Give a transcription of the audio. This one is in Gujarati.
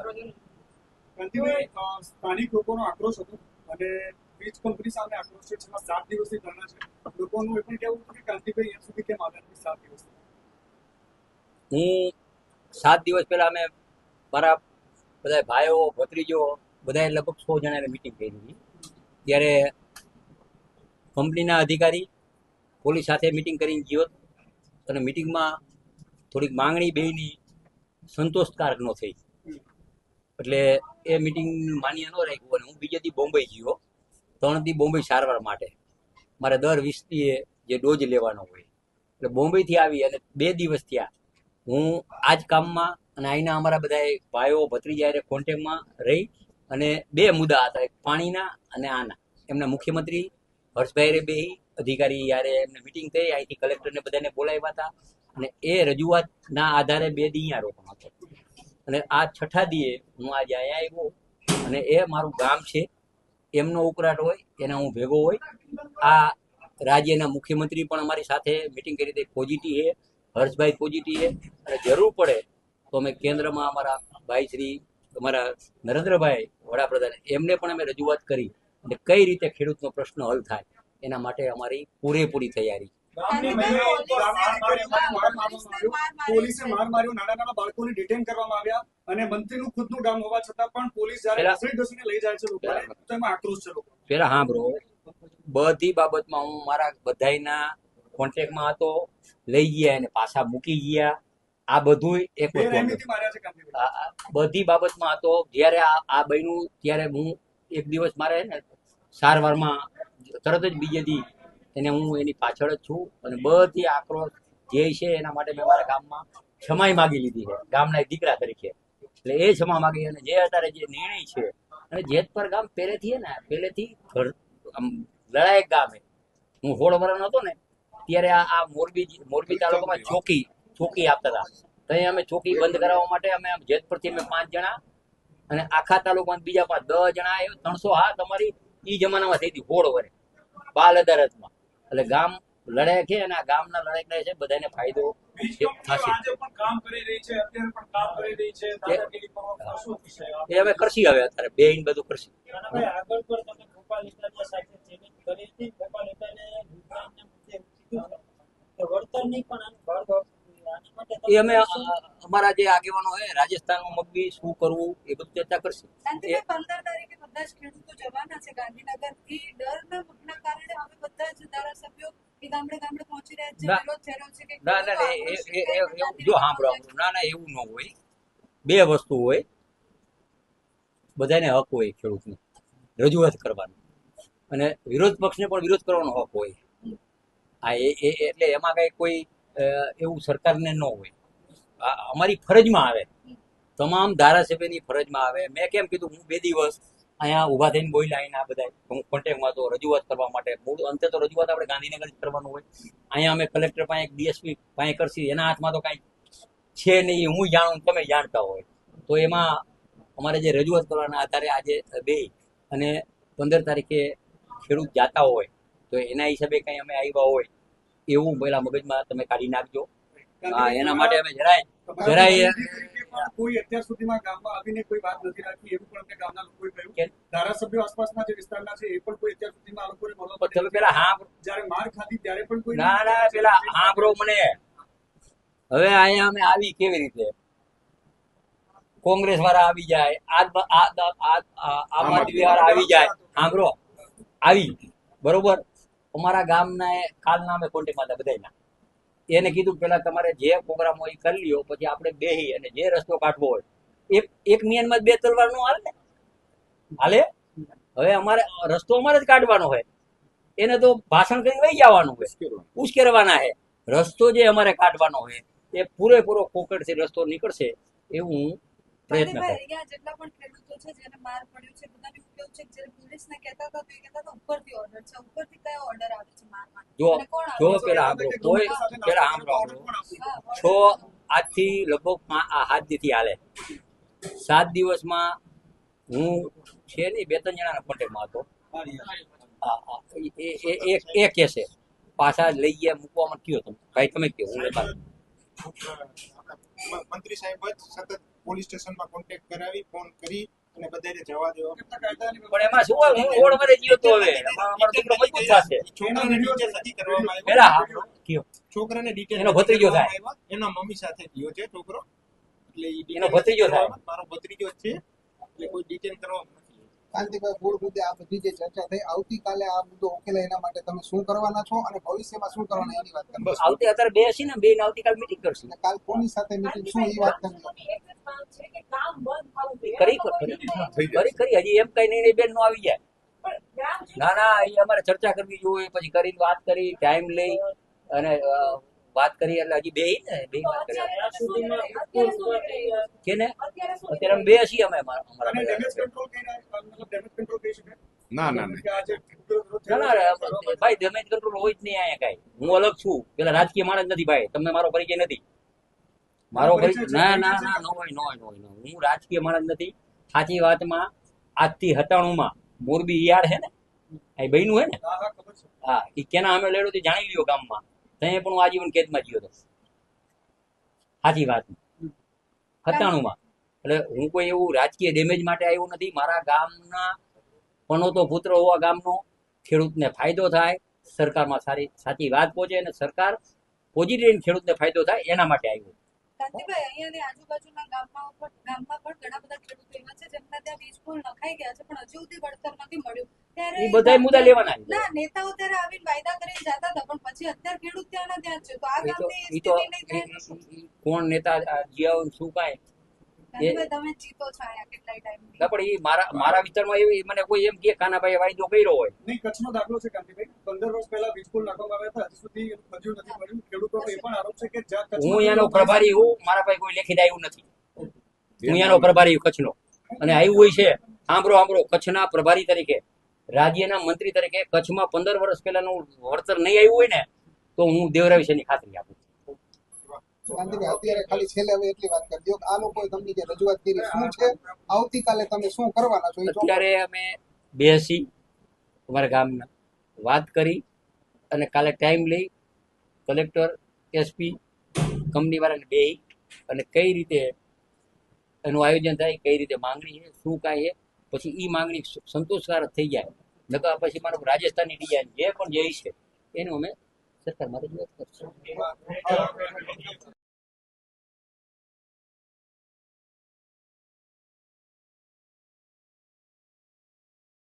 કાંતિભાઈ, સ્થાનિક લોકોનો આક્રોશ હતો અને વીજ કંપની સામે આક્રોશ છે, છેલ્લા 7 દિવસથી ધરણા છે. લોકોનું એ પણ કહેવું હતું કે કાંતિભાઈ અહીંયા સુધી કેમ આવ્યા નથી 7 દિવસથી. હું 7 દિવસ પહેલા અમે મારા બધા ભાઈઓ ભત્રીજો બધાએ લગભગ 100 જણાએ મિટિંગ કરી હતી. ત્યારે કંપનીના અધિકારી પોલીસ સાથે મિટિંગ કરીને ગયો અને મિટિંગમાં થોડીક માંગણી બેયની સંતોષકારક ન થઈ, એટલે એ મિટિંગ માન્ય ન રાખ્યું અને હું બીજે દી બોમ્બે ગયો. 3 દી બોમ્બે સારવાર માટે. મારે દર 20 દીએ જે ડોઝ લેવાનો હોય, એટલે બોમ્બેથી આવી અને 2 દિવસ થયા હું આ જ કામમાં અને અહીંના અમારા બધા ભાઈઓ ભત્રીજા કોન્ટેક્ટમાં રહી. અને 2 મુદ્દા હતા, એક પાણીના અને આના. એમના મુખ્યમંત્રી હર્ષભાઈ બે અધિકારી યારે એમને મિટિંગ થઈ, અહીંથી કલેક્ટરને બધાને બોલાવ્યા હતા અને એ રજૂઆતના આધારે 2 દી અહીંયા રોકાણો હતો. અને આ 6ઠા દીએ હું આજે અહીંયા આવ્યો અને એ મારું ગામ છે, એમનો ઉકળાટ હોય એના હું ભેગો હોય. આ રાજ્યના મુખ્યમંત્રી પણ અમારી સાથે મિટિંગ કરી હતી, પોઝિટિવ છે, હર્ષભાઈ પોઝિટિવ છે. અને જરૂર પડે તો અમે કેન્દ્રમાં અમારા ભાઈ શ્રી અમારા નરેન્દ્રભાઈ વડાપ્રધાન એમને પણ અમે રજૂઆત કરી અને કઈ રીતે ખેડૂતનો પ્રશ્ન હલ થાય એના માટે અમારી પૂરેપૂરી તૈયારી. પોલીસે માર માર્યો, નાના બાળકોને ડિટેન કરવામાં આવ્યા અને મંત્રીનું ખુદનું ગામ હોવા છતાં પણ પોલીસ જ્યારે ઘસીને લઈ જાય છે લોકોને, તો એમાં આક્રોશ છે લોકો. પેલા સાંભળો, બધી બાબતમાં હું મારા બધાના કોન્ટેક્ટમાં હતો, લઈ ગયા અને પાછા મૂકી ગયા. આ બધું એક બધી બાબતમાં હતો. જ્યારે આ બન્યું ત્યારે હું એક દિવસ મારે ને સારવારમાં તરત જ બીજે દી એને હું એની પાછળ જ છું અને બધી આક્રોશ જે છે એના માટે મેં મારા ગામમાં ક્ષમાઈ માગી લીધી છે ગામના દીકરા તરીકે. એટલે એ ક્ષમા માગી અને જે અત્યારે જે નિર્ણય છે, અને જેતપર ગામ પહેલેથી ને પહેલેથી લડાયક ગામ છે. હું 16 વર્ષનો હતો ને ત્યારે આ મોરબી તાલુકામાં ચોકી આપતા હતા. ત્યાં અમે ચોકી બંધ કરાવવા માટે અમે જેતપુરથી અમે 5 જણા અને આખા તાલુકામાં બીજા 10 જણા આવ્યો. 300 હાથ અમારી ઈ જમાનામાં થઈ હતી 16 વર્ષ બાલ અદાલતમાં. એટલે ગામ લડાઈ છે અને આ ગામના લડાઈ કરે છે, બધાને ફાયદો એ અમે કરશી. હવે અત્યારે બેન બધું કરશી. એ અમે અમારા જે આગેવાનો હોય રાજસ્થાનમાં મગબી શું કરવું એ બધું ચર્ચા કરશે. 15 તારીખે બધા જ ખેડૂતો જવાના છે ગાંધીનગરથી. ડરના કારણે હવે બધા જ ધારાસભ્યો ગામડે પહોંચી રહ્યા છે, વિરોધ થઈ રહ્યો છે કે ના જો સાંભળો, ના એવું ન હોય. 2 વસ્તુ હોય, બધાને હક હોય ખેડૂતને રજૂઆત કરવાનો અને વિરોધ પક્ષને પણ વિરોધ કરવાનો હક હોય. હા એટલે એમાં કઈ કોઈ એવું સરકારને ન હોય. અમારી ફરજમાં આવે, તમામ ધારાસભ્યની ફરજમાં આવે. મેં કેમ કીધું, હું 2 દિવસ અહીંયા ઊભા થઈને બોલ્યા. અહીંના બધા હું કોન્ટેક્ટમાં તો રજૂઆત કરવા માટે. મૂળ અંતે તો રજૂઆત આપણે ગાંધીનગર જ કરવાનું હોય. અહીંયા અમે કલેક્ટર પાસે ડીએસપી પાસે કરશી, એના હાથમાં તો કાંઈ છે નહીં. હું જાણું, તમે જાણતા હોય. તો એમાં અમારે જે રજૂઆત કરવાના આધારે આજે 2 અને 15 તારીખે ખેડૂત જાતા હોય તો એના હિસાબે કંઈ અમે આવ્યા હોય એવું પહેલા મગજમાં તમે કાઢી નાખજો. હા, એના માટે અમે જરાય કોઈ અત્યાર સુધીમાં ગામમાં આવીને કોઈ વાત નથી રાખી એવું પણ અમને ગામના લોકોએ કહ્યું કે ધારાસભ્યો આસપાસના જે વિસ્તારના છે એ પણ કોઈ અત્યાર સુધીમાં આ લોકોને મળવા પેલા હા જ્યારે માર ખાધી ત્યારે પણ કોઈ ના પેલા હા બ્રો મને હવે અહીંયા અમે આવી કેવી રીતે? કોંગ્રેસ વાળા આવી જાય, આમ આદમી વાળા આવી જાય. હા બ્રો આવી બરોબર. અમારા ગામના કાલના અમે કોન્ટેક્ટમાં હતા બધાના. એને કીધું પેલા તમારે જે પ્રોગ્રામ હોય એ કરી લ્યો, પછી આપણે બેહી અને જે રસ્તો કાઢવો હોય. એક મિયાનમાં 2 તલવાર નો હાલે ને હાલે. હવે અમારે રસ્તો અમારે જ કાઢવાનો હોય. એને તો ભાષણ કરીને વહી જવાનું હોય, ઉશ્કેરવાના છે. રસ્તો જે અમારે કાઢવાનો હોય એ પૂરેપૂરો કોકડથી રસ્તો નીકળશે એવું હું પ્રયત્ન કરું. જેટલા પણ ખેડૂતો છે જેને માર પડ્યો છે, બધાને એવું કેવું છે કે પોલીસને કહેતા હતા તો એ કહેતા હતા ઉપરથી ઓર્ડર છે. ઉપરથી કયો ઓર્ડર આવે છે મારવાનો? જો પેલા સાંભળો, કોઈ પેલા સાંભળો, આજથી લગભગ 7 દીથી હાલે. 7 દિવસમાં હું છે ને 2-3 જણાના કોન્ટેક્ટમાં હતો. એ કેસે પાછા લઈ ગયા મૂકવામાં કયો તમે ભાઈ, તમે કયો હું લેતા મંત્રી સાહેબ જ સતત પોલીસ સ્ટેશનમાં કોન્ટેક્ટ કરાવી ફોન કરી અને બધાને જવા દેવા. પણ એમાં શું હોય, હું રોડ માં ગયો તો હવે એમાં અમારો દીકરો મજબૂત થશે. છોકરાને ડિટેલ નથી કરવામાં આવ્યો. પેલા હા, કયો છોકરાને ડિટેલ એનો ભત્રીજો થાય. એના મમ્મી સાથે ગયો છે છોકરો, એટલે ઈ detail એનો ભત્રીજો થાય. મારો ભત્રીજો જ છે, એટલે કોઈ ડિટેલ કરવામાં નથી. કાંતિભાઈ, મૂળ મુદ્દે આ બધી જે ચર્ચા થઈ, આવતીકાલે આ મુદ્દો ઉકેલાય એના માટે તમે શું કરવાના છો અને ભવિષ્યમાં શું કરવાના એની વાત કરો. આવતી અત્યારે બે હશે ને, બે ને આવતીકાલ મીટિંગ કરશું. અને કાલ કોની સાથે મીટિંગ શું એ વાત કરી કરી હજી એમ કઈ નિર્ણય બેન નો આવી જાય. ના ના, એ અમારે ચર્ચા કરવી જોઈએ, પછી કરી વાત કરી, ટાઈમ લઈ અને વાત કરી, એટલે હજી બે ને બે વાત કરી કે ને અત્યારે અમે બે છીએ અમે અમારા અને ડેમેજ કંટ્રોલ કઈ મતલબ ડેમેજ કંટ્રોલ કહી શકાય ના ના કે આજે ના ના ભાઈ, ડેમેજ કંટ્રોલ હોય જ નહીં અહીંયા કઈ. હું અલગ છું, પેલા રાજકીય માણસ નથી ભાઈ, તમને મારો પરિચય નથી. મારો પરિચય ના ના ના નો હોય નો હોય નો હોય. હું રાજકીય માણસ નથી. સાચી વાતમાં આજથી 97 માં મોરબી યાર હે ને, આ બહેનું હે ને, હા હા ખબર છે. હા, એ કેના અમે લેડો તે જાણી લ્યો ગામમાં, ત્યાં પણ હું આજીવન કેદમાં જીવ્યો હતો. સાચી વાત 97 માં. એટલે હું કોઈ એવું રાજકીય ડેમેજ માટે આવ્યો નથી. મારા ગામના પનોતો પુત્ર હોવા ગામનો ખેડૂતને ફાયદો થાય, સરકારમાં સાચી વાત પહોંચે અને સરકાર પોઝિટિવ ખેડૂતને ફાયદો થાય એના માટે આવ્યો. કાંતિભાઈ, અહીંયાની આજુબાજુના ગામમાં પણ ઘણા બધા ખેડૂતો એવા છે જેમના ત્યાં વીજ પુલ નખાઈ ગયા છે પણ હજુ સુધી વળતર નથી મળ્યું. ત્યારે એ બધા મુદ્દા લેવાના છે. ના, નેતાઓ ત્યારે આવીને વાયદા કરીને જતા હતા, પણ પછી અત્યારે ખેડૂત ત્યાંના ત્યાં જ છે. તો આ એ તો ગામની એ તો સ્થિતિ નહીં થાય. કોણ નેતા જીયાઓ શું કાંઈ કાંતિભાઈ, તમે જીતો છો અહીંયા કેટલાય ટાઈમથી. ના, પણ એ મારા વિસ્તારમાં એવી મને કોઈ એમ કે કાનાભાઈ વાયદો કર્યો હોય. નહીં, કચ્છનો દાખલો છે કાંતિભાઈ. 15 વર્ષ પહેલા વીજ પુલ નાખવામાં આવ્યા હતા, હજી સુધી હજુ નથી મળ્યું. ખેડૂતોનો એ પણ આરોપ છે કે જ્યાં કચ્છમાં હું અહીંયાનો પ્રભારી હું, મારા પાસે કોઈ લેખિત આવ્યું નથી. હું અહીંયાનો પ્રભારી હું કચ્છનો, અને આવ્યું હોય છે સાંભળો કચ્છના પ્રભારી તરીકે, રાજ્યના મંત્રી તરીકે કચ્છમાં 15 વર્ષ પહેલાનું વળતર નહીં આવ્યું હોય ને તો હું દેવરા વિશેની ખાતરી આપું. કાંતિભાઈ, અત્યારે ખાલી છેલ્લે હવે એટલી વાત કરી દો કે આ લોકોએ તમને જે રજૂઆત કરી શું છે, આવતીકાલે તમે શું કરવાના છો એ ચોક્કસ. અત્યારે અમે બેસી અમારા ગામના વાત કરી અને કાલે ટાઈમ લઈ કલેક્ટર, એસપી, કંપનીવાળાને બેસી અને કઈ રીતે એનું આયોજન થાય, કઈ રીતે માંગણી છે, શું કાંઈ છે, પછી એ માંગણી સંતોષકારક થઈ જાય નકર પછી મારો રાજસ્થાનની ડિઝાઇન જે પણ જે છે એનું અમે સરકારમાં રજૂઆત કરશું.